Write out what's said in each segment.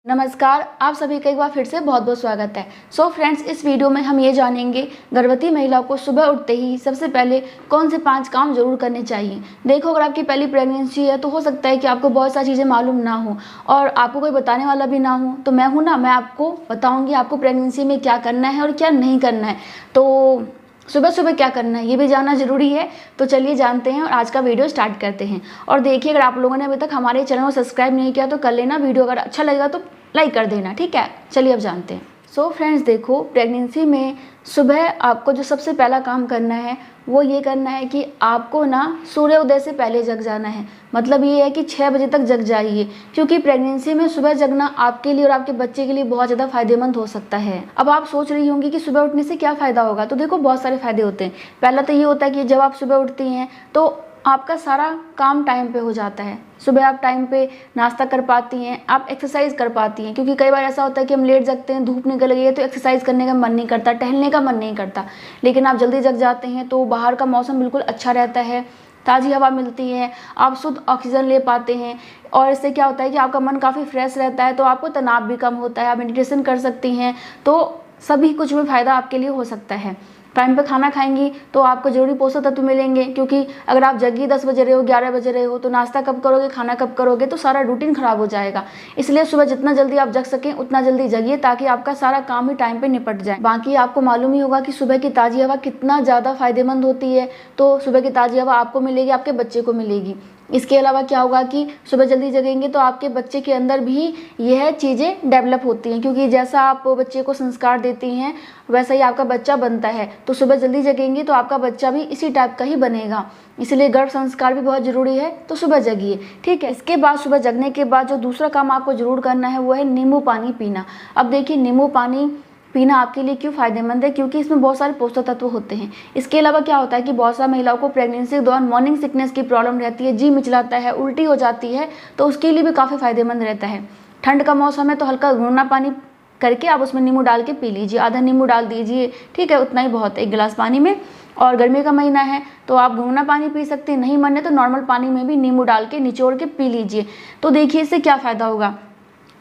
नमस्कार, आप सभी का एक बार फिर से बहुत बहुत स्वागत है। सो फ्रेंड्स, इस वीडियो में हम ये जानेंगे गर्भवती महिलाओं को सुबह उठते ही सबसे पहले कौन से 5 काम जरूर करने चाहिए। देखो, अगर आपकी पहली प्रेगनेंसी है तो हो सकता है कि आपको बहुत सारी चीज़ें मालूम ना हो और आपको कोई बताने वाला भी ना हो। तो मैं हूँ ना, मैं आपको बताऊँगी आपको प्रेगनेंसी में क्या करना है और क्या नहीं करना है। तो सुबह सुबह क्या करना है ये भी जानना जरूरी है। तो चलिए जानते हैं और आज का वीडियो स्टार्ट करते हैं। और देखिए, अगर आप लोगों ने अभी तक हमारे चैनल को सब्सक्राइब नहीं किया तो कर लेना। वीडियो अगर अच्छा लगेगा तो लाइक कर देना, ठीक है। चलिए अब जानते हैं। सो फ्रेंड्स, देखो, प्रेगनेंसी में सुबह आपको जो सबसे पहला काम करना है वो ये करना है कि आपको ना सूर्योदय से पहले जग जाना है। मतलब ये है कि 6 बजे तक जग जाइए, क्योंकि प्रेगनेंसी में सुबह जगना आपके लिए और आपके बच्चे के लिए बहुत ज़्यादा फायदेमंद हो सकता है। अब आप सोच रही होंगी कि सुबह उठने से क्या फ़ायदा होगा। तो देखो, बहुत सारे फ़ायदे होते हैं। पहला तो ये होता है कि जब आप सुबह उठती हैं तो आपका सारा काम टाइम पे हो जाता है। सुबह आप टाइम पे नाश्ता कर पाती हैं, आप एक्सरसाइज कर पाती हैं, क्योंकि कई बार ऐसा होता है कि हम लेट जगते हैं, धूप निकल गई है तो एक्सरसाइज करने का मन नहीं करता, टहलने का मन नहीं करता। लेकिन आप जल्दी जग जाते हैं तो बाहर का मौसम बिल्कुल अच्छा रहता है, ताज़ी हवा मिलती है, आप शुद्ध ऑक्सीजन ले पाते हैं। और इससे क्या होता है कि आपका मन काफ़ी फ्रेश रहता है, तो आपको तनाव भी कम होता है, आप मेडिटेशन कर सकती हैं। तो सभी कुछ में फ़ायदा आपके लिए हो सकता है। टाइम पे खाना खाएंगी तो आपको जरूरी पोषक तत्व मिलेंगे, क्योंकि अगर आप जगी 10 बजे रहे हो, 11 बजे रहे हो, तो नाश्ता कब करोगे, खाना कब करोगे, तो सारा रूटीन खराब हो जाएगा। इसलिए सुबह जितना जल्दी आप जग सकें उतना जल्दी जगिए, ताकि आपका सारा काम ही टाइम पे निपट जाए। बाकी आपको मालूम ही होगा कि सुबह की ताज़ी हवा कितना ज़्यादा फायदेमंद होती है। तो सुबह की ताज़ी हवा आपको मिलेगी, आपके बच्चे को मिलेगी। इसके अलावा क्या होगा कि सुबह जल्दी जगेंगे तो आपके बच्चे के अंदर भी यह चीज़ें डेवलप होती हैं, क्योंकि जैसा आप बच्चे को संस्कार देती हैं वैसा ही आपका बच्चा बनता है। तो सुबह जल्दी जगेंगे तो आपका बच्चा भी इसी टाइप का ही बनेगा। इसलिए गर्भ संस्कार भी बहुत ज़रूरी है, तो सुबह जगिए, ठीक है। इसके बाद सुबह जगने के बाद जो दूसरा काम आपको ज़रूर करना है वो है नींबू पानी पीना। अब देखिए, नींबू पानी पीना आपके लिए क्यों फ़ायदेमंद है, क्योंकि इसमें बहुत सारे पोषक तत्व होते हैं। इसके अलावा क्या होता है कि बहुत सारी महिलाओं को प्रेगनेंसी के दौरान मॉर्निंग सिकनेस की प्रॉब्लम रहती है, जी मिचलाता है, उल्टी हो जाती है, तो उसके लिए भी काफ़ी फ़ायदेमंद रहता है। ठंड का मौसम है तो हल्का गुनगुना पानी करके आप उसमें नींबू डाल के पी लीजिए, आधा नींबू डाल दीजिए, ठीक है, उतना ही बहुत है 1 गिलास पानी में। और गर्मी का महीना है तो आप गुनगुना पानी पी सकते हैं, नहीं मन है तो नॉर्मल पानी में भी नींबू डाल के निचोड़ के पी लीजिए। तो देखिए, इससे क्या फ़ायदा होगा।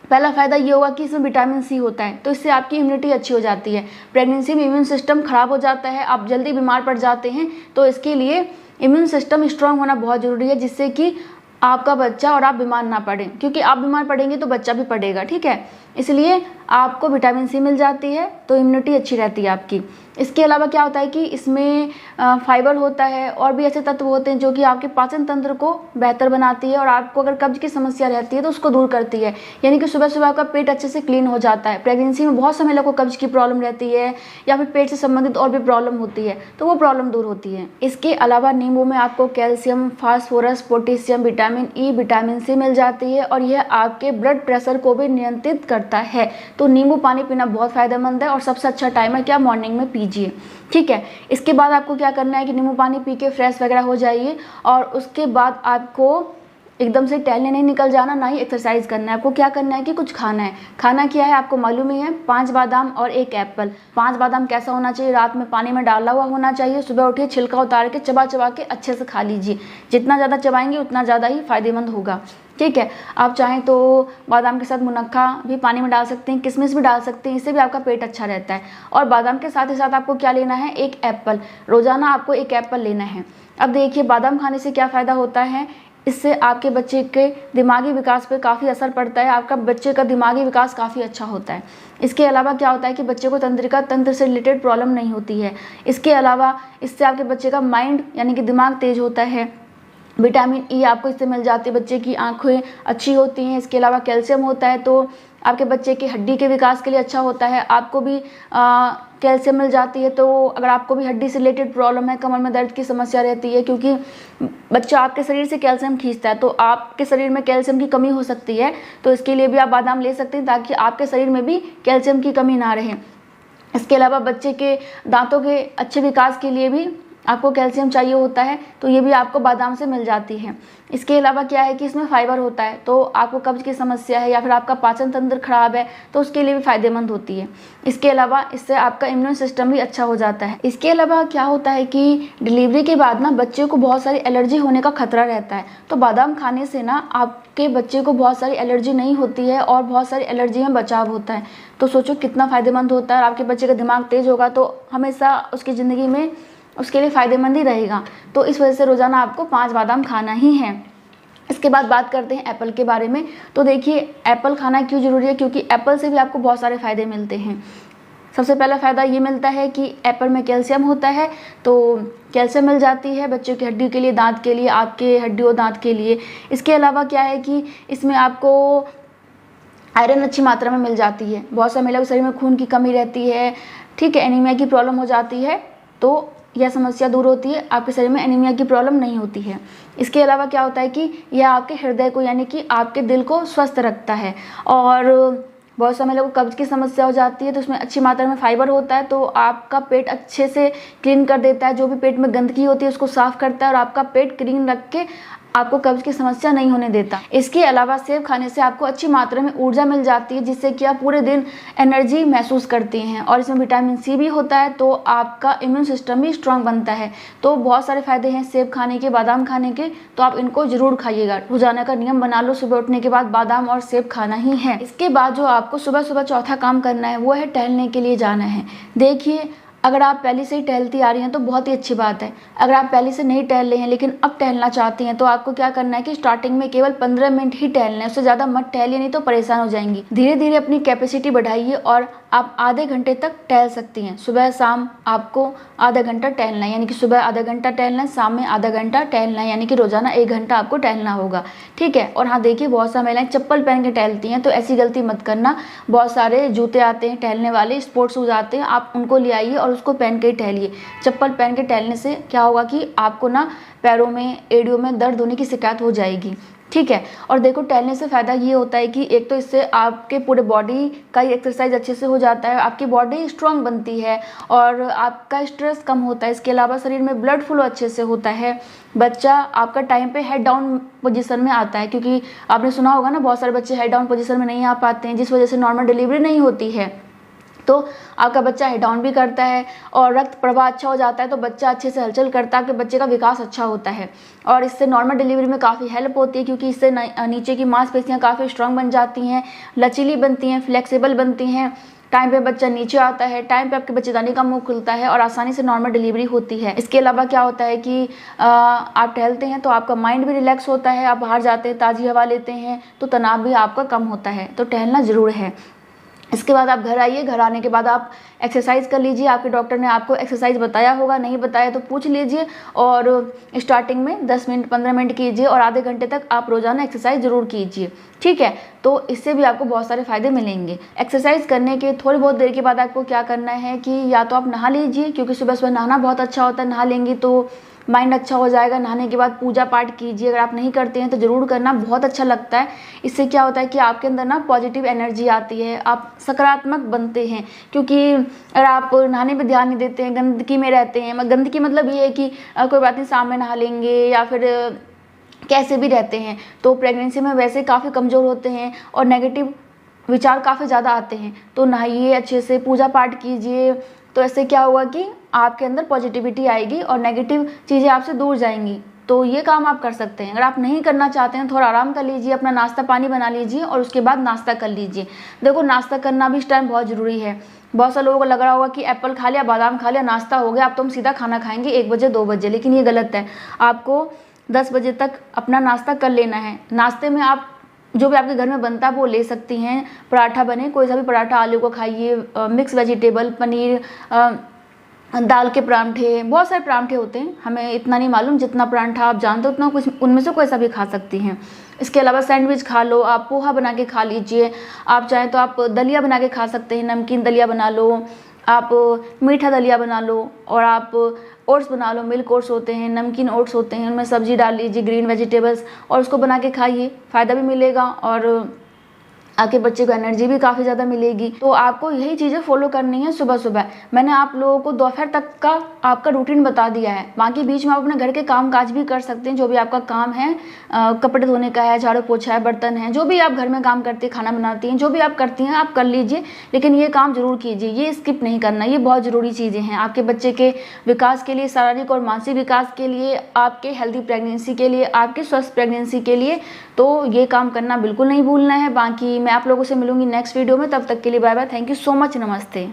पहला फ़ायदा ये होगा कि इसमें विटामिन सी होता है, तो इससे आपकी इम्यूनिटी अच्छी हो जाती है। प्रेगनेंसी में इम्यून सिस्टम ख़राब हो जाता है, आप जल्दी बीमार पड़ जाते हैं, तो इसके लिए इम्यून सिस्टम स्ट्रांग होना बहुत ज़रूरी है, जिससे कि आपका बच्चा और आप बीमार ना पड़ें, क्योंकि आप बीमार पड़ेंगे तो बच्चा भी पड़ेगा, ठीक है। इसलिए आपको विटामिन सी मिल जाती है तो इम्यूनिटी अच्छी रहती है आपकी। इसके अलावा क्या होता है कि इसमें फाइबर होता है और भी ऐसे तत्व होते हैं जो कि आपके पाचन तंत्र को बेहतर बनाती है, और आपको अगर कब्ज की समस्या रहती है तो उसको दूर करती है। यानी कि सुबह सुबह आपका पेट अच्छे से क्लीन हो जाता है। प्रेगनेंसी में बहुत समय लोगों को कब्ज की प्रॉब्लम रहती है या फिर पेट से संबंधित और भी प्रॉब्लम होती है, तो वो प्रॉब्लम दूर होती है। इसके अलावा नींबू में आपको calcium, phosphorus, potassium, vitamin E, vitamin C मिल जाती है, और यह आपके ब्लड प्रेशर को भी नियंत्रित करता है। तो नींबू पानी पीना बहुत फायदेमंद है, और सबसे अच्छा टाइम है कि आप मॉर्निंग में पीजिए, ठीक है। इसके बाद आपको क्या करना है कि नींबू पानी पी के फ्रेश वगैरह हो जाइए, और उसके बाद आपको एकदम से टहलने नहीं निकल जाना, ना ही एक्सरसाइज करना है। आपको क्या करना है कि कुछ खाना है। खाना क्या है आपको मालूम ही है, 5 बादाम और 1 एप्पल। 5 बादाम कैसा होना चाहिए, रात में पानी में डाला हुआ होना चाहिए। सुबह उठिए, छिलका उतार के चबा चबा के अच्छे से खा लीजिए। जितना ज़्यादा चबाएंगे उतना ज़्यादा ही फायदेमंद होगा, ठीक है। आप चाहें तो बादाम के साथ मुनक्का भी पानी में डाल सकते हैं, किशमिश भी डाल सकते हैं, इससे भी आपका पेट अच्छा रहता है। और बादाम के साथ ही साथ आपको क्या लेना है, 1 एप्पल। रोज़ाना आपको 1 एप्पल लेना है। अब देखिए, बादाम खाने से क्या फ़ायदा होता है। इससे आपके बच्चे के दिमागी विकास पे काफ़ी असर पड़ता है, आपका बच्चे का दिमागी विकास काफ़ी अच्छा होता है। इसके अलावा क्या होता है कि बच्चे को तंत्रिका तंत्र से रिलेटेड प्रॉब्लम नहीं होती है। इसके अलावा इससे आपके बच्चे का माइंड यानी कि दिमाग तेज होता है। विटामिन ई आपको इससे मिल जाती है, बच्चे की आँखें अच्छी होती हैं। इसके अलावा कैल्शियम होता है, तो आपके बच्चे की हड्डी के विकास के लिए अच्छा होता है। आपको भी कैल्शियम मिल जाती है, तो अगर आपको भी हड्डी से रिलेटेड प्रॉब्लम है, कमर में दर्द की समस्या रहती है, क्योंकि बच्चा आपके शरीर से कैल्शियम खींचता है, तो आपके शरीर में कैल्शियम की कमी हो सकती है, तो इसके लिए भी आप बादाम ले सकते हैं, ताकि आपके शरीर में भी कैल्शियम की कमी ना रहे। इसके अलावा बच्चे के दांतों के अच्छे विकास के लिए भी आपको कैल्शियम चाहिए होता है, तो ये भी आपको बादाम से मिल जाती है। इसके अलावा क्या है कि इसमें फाइबर होता है, तो आपको कब्ज की समस्या है या फिर आपका पाचन तंत्र खराब है तो उसके लिए भी फायदेमंद होती है। इसके अलावा इससे आपका इम्यून सिस्टम भी अच्छा हो जाता है। इसके अलावा क्या होता है कि डिलीवरी के बाद ना बच्चे को बहुत सारी एलर्जी होने का खतरा रहता है, तो बादाम खाने से ना आपके बच्चे को बहुत सारी एलर्जी नहीं होती है और बहुत सारी एलर्जी में बचाव होता है। तो सोचो कितना फ़ायदेमंद होता है। और आपके बच्चे का दिमाग तेज होगा तो हमेशा उसकी ज़िंदगी में उसके लिए फ़ायदेमंद ही रहेगा। तो इस वजह से रोज़ाना आपको 5 बादाम खाना ही है। इसके बाद बात करते हैं एप्पल के बारे में। तो देखिए एप्पल खाना क्यों ज़रूरी है, क्योंकि एप्पल से भी आपको बहुत सारे फ़ायदे मिलते हैं। सबसे पहला फ़ायदा ये मिलता है कि एप्पल में कैल्शियम होता है, तो कैल्शियम मिल जाती है बच्चों की हड्डी के लिए, दांत के लिए, आपके हड्डी और दांत के लिए। इसके अलावा क्या है कि इसमें आपको आयरन अच्छी मात्रा में मिल जाती है। बहुत सारे महिलाओं के शरीर में खून की कमी रहती है, ठीक है, एनीमिया की प्रॉब्लम हो जाती है, तो यह समस्या दूर होती है, आपके शरीर में एनीमिया की प्रॉब्लम नहीं होती है। इसके अलावा क्या होता है कि यह आपके हृदय को यानी कि आपके दिल को स्वस्थ रखता है। और बहुत समय लोगों को कब्ज की समस्या हो जाती है, तो उसमें अच्छी मात्रा में फाइबर होता है, तो आपका पेट अच्छे से क्लीन कर देता है। जो भी पेट में गंदगी होती है उसको साफ करता है और आपका पेट क्लीन रख के आपको कब्ज की समस्या नहीं होने देता। इसके अलावा सेब खाने से आपको अच्छी मात्रा में ऊर्जा मिल जाती है, जिससे कि आप पूरे दिन एनर्जी महसूस करते हैं। और इसमें विटामिन सी भी होता है, तो आपका इम्यून सिस्टम भी स्ट्रांग बनता है। तो बहुत सारे फायदे हैं सेब खाने के, बादाम खाने के, तो आप इनको जरूर खाइएगा। रोजाना का नियम बना लो, सुबह उठने के बाद बादाम और सेब खाना ही है। इसके बाद जो आपको सुबह सुबह चौथा काम करना है वो है टहलने के लिए जाना है। देखिए अगर आप पहले से ही टहलती आ रही हैं तो बहुत ही अच्छी बात है। अगर आप पहले से नहीं टहल रहे हैं लेकिन अब टहलना चाहती हैं, तो आपको क्या करना है कि स्टार्टिंग में केवल 15 मिनट ही टहलना है, उससे ज़्यादा मत टहलिए, नहीं तो परेशान हो जाएंगी। धीरे धीरे अपनी कैपेसिटी बढ़ाइए और आप आधे घंटे तक टहल सकती हैं। सुबह शाम आपको आधा घंटा टहलना है, यानी कि सुबह आधा घंटा टहलना है, शाम में आधा घंटा टहलना है, यानी कि रोजाना 1 घंटा आपको टहलना होगा, ठीक है। और हाँ देखिए बहुत सारी महिलाएं चप्पल पहन के टहलती हैं, तो ऐसी गलती मत करना। बहुत सारे जूते आते हैं टहलने वाले, स्पोर्ट्स शूज आते हैं, आप उनको ले आइए और उसको पहन के टहलिए। चप्पल पहन के टहलने से क्या होगा कि आपको ना पैरों में, एड़ियों में दर्द होने की शिकायत हो जाएगी, ठीक है। और देखो टहलने से फ़ायदा ये होता है कि एक तो इससे आपके पूरे बॉडी का ही एक्सरसाइज अच्छे से हो जाता है, आपकी बॉडी स्ट्रांग बनती है और आपका स्ट्रेस कम होता है। इसके अलावा शरीर में ब्लड फ्लो अच्छे से होता है। बच्चा आपका टाइम पे हेड डाउन पोजीशन में आता है, क्योंकि आपने सुना होगा ना बहुत सारे बच्चे हेड डाउन पोजीशन में नहीं आ पाते हैं, जिस वजह से नॉर्मल डिलीवरी नहीं होती है। तो आपका बच्चा हेड डाउन भी करता है और रक्त प्रवाह अच्छा हो जाता है, तो बच्चा अच्छे से हलचल करता है, आपके बच्चे का विकास अच्छा होता है। और इससे नॉर्मल डिलीवरी में काफ़ी हेल्प होती है, क्योंकि इससे नीचे की मांसपेशियां काफ़ी स्ट्रांग बन जाती हैं, लचीली बनती हैं, फ्लेक्सिबल बनती हैं। टाइम पे बच्चा नीचे आता है, टाइम पे आपके बच्चेदानी का मुंह खुलता है और आसानी से नॉर्मल डिलीवरी होती है। इसके अलावा क्या होता है कि आप टहलते हैं तो आपका माइंड भी रिलैक्स होता है, आप बाहर जाते हैं, ताज़ी हवा लेते हैं, तो तनाव भी आपका कम होता है। तो टहलना ज़रूर है। इसके बाद आप घर आइए, घर आने के बाद आप एक्सरसाइज कर लीजिए। आपके डॉक्टर ने आपको एक्सरसाइज बताया होगा, नहीं बताया तो पूछ लीजिए। और स्टार्टिंग में 10 मिनट 15 मिनट कीजिए और आधे घंटे तक आप रोजाना एक्सरसाइज जरूर कीजिए, ठीक है। तो इससे भी आपको बहुत सारे फायदे मिलेंगे। एक्सरसाइज करने के थोड़ी बहुत देर के बाद आपको क्या करना है कि या तो आप नहा लीजिए, क्योंकि सुबह सुबह नहाना बहुत अच्छा होता है, नहा लेंगी तो माइंड अच्छा हो जाएगा। नहाने के बाद पूजा पाठ कीजिए, अगर आप नहीं करते हैं तो ज़रूर करना, बहुत अच्छा लगता है। इससे क्या होता है कि आपके अंदर ना पॉजिटिव एनर्जी आती है, आप सकारात्मक बनते हैं। क्योंकि अगर आप नहाने पे ध्यान नहीं देते हैं, गंदगी में रहते हैं, गंदगी मतलब ये है कि कोई बात नहीं शाम में नहा लेंगे या फिर कैसे भी रहते हैं, तो प्रेगनेंसी में वैसे काफ़ी कमज़ोर होते हैं और नेगेटिव विचार काफ़ी ज़्यादा आते हैं। तो नहाइए, अच्छे से पूजा पाठ कीजिए, तो ऐसे क्या होगा कि आपके अंदर पॉजिटिविटी आएगी और नेगेटिव चीज़ें आपसे दूर जाएंगी। तो ये काम आप कर सकते हैं। अगर आप नहीं करना चाहते हैं, थोड़ा आराम कर लीजिए, अपना नाश्ता पानी बना लीजिए और उसके बाद नाश्ता कर लीजिए। देखो नाश्ता करना भी इस टाइम बहुत ज़रूरी है। बहुत सारे लोगों को लग रहा होगा कि एप्पल खा लिया, बादाम खा लिया, नाश्ता हो गया, अब तो हम सीधा खाना खाएंगे 1 बजे 2 बजे, लेकिन ये गलत है। आपको 10 बजे तक अपना नाश्ता कर लेना है। नाश्ते में आप जो भी आपके घर में बनता है वो ले सकती हैं। पराठा बने, कोई सा भी पराठा, आलू को खाइए, मिक्स वेजिटेबल, पनीर, दाल के परांठे, बहुत सारे परांठे होते हैं, हमें इतना नहीं मालूम, जितना परांठा आप जानते हो उतना कुछ उनमें से कोई सा भी खा सकती हैं। इसके अलावा सैंडविच खा लो, आप पोहा बना के खा लीजिए, आप चाहें तो आप दलिया बना के खा सकते हैं, नमकीन दलिया बना लो, आप मीठा दलिया बना लो, और आप ओट्स बना लो, मिल्क ओट्स होते हैं, नमकीन ओट्स होते हैं, उनमें सब्जी डाल लीजिए, ग्रीन वेजिटेबल्स, और उसको बना के खाइए, फ़ायदा भी मिलेगा और आपके बच्चे को एनर्जी भी काफ़ी ज़्यादा मिलेगी। तो आपको यही चीज़ें फॉलो करनी है सुबह सुबह। मैंने आप लोगों को दोपहर तक का आपका रूटीन बता दिया है, बाकी बीच में आप अपने घर के काम काज भी कर सकते हैं। जो भी आपका काम है, कपड़े धोने का है, झाड़ू पोछा है, बर्तन है, जो भी आप घर में काम करती हैं, खाना बनाती हैं, जो भी आप करती हैं आप कर लीजिए, लेकिन ये काम जरूर कीजिए, ये स्किप नहीं करना। ये बहुत ज़रूरी चीज़ें हैं आपके बच्चे के विकास के लिए, शारीरिक और मानसिक विकास के लिए, आपके हेल्दी प्रेगनेंसी के लिए, आपके स्वस्थ प्रेगनेंसी के लिए। तो ये काम करना बिल्कुल नहीं भूलना है। बाकी मैं आप लोगों से मिलूंगी नेक्स्ट वीडियो में, तब तक के लिए bye bye. Thank you so much. नमस्ते।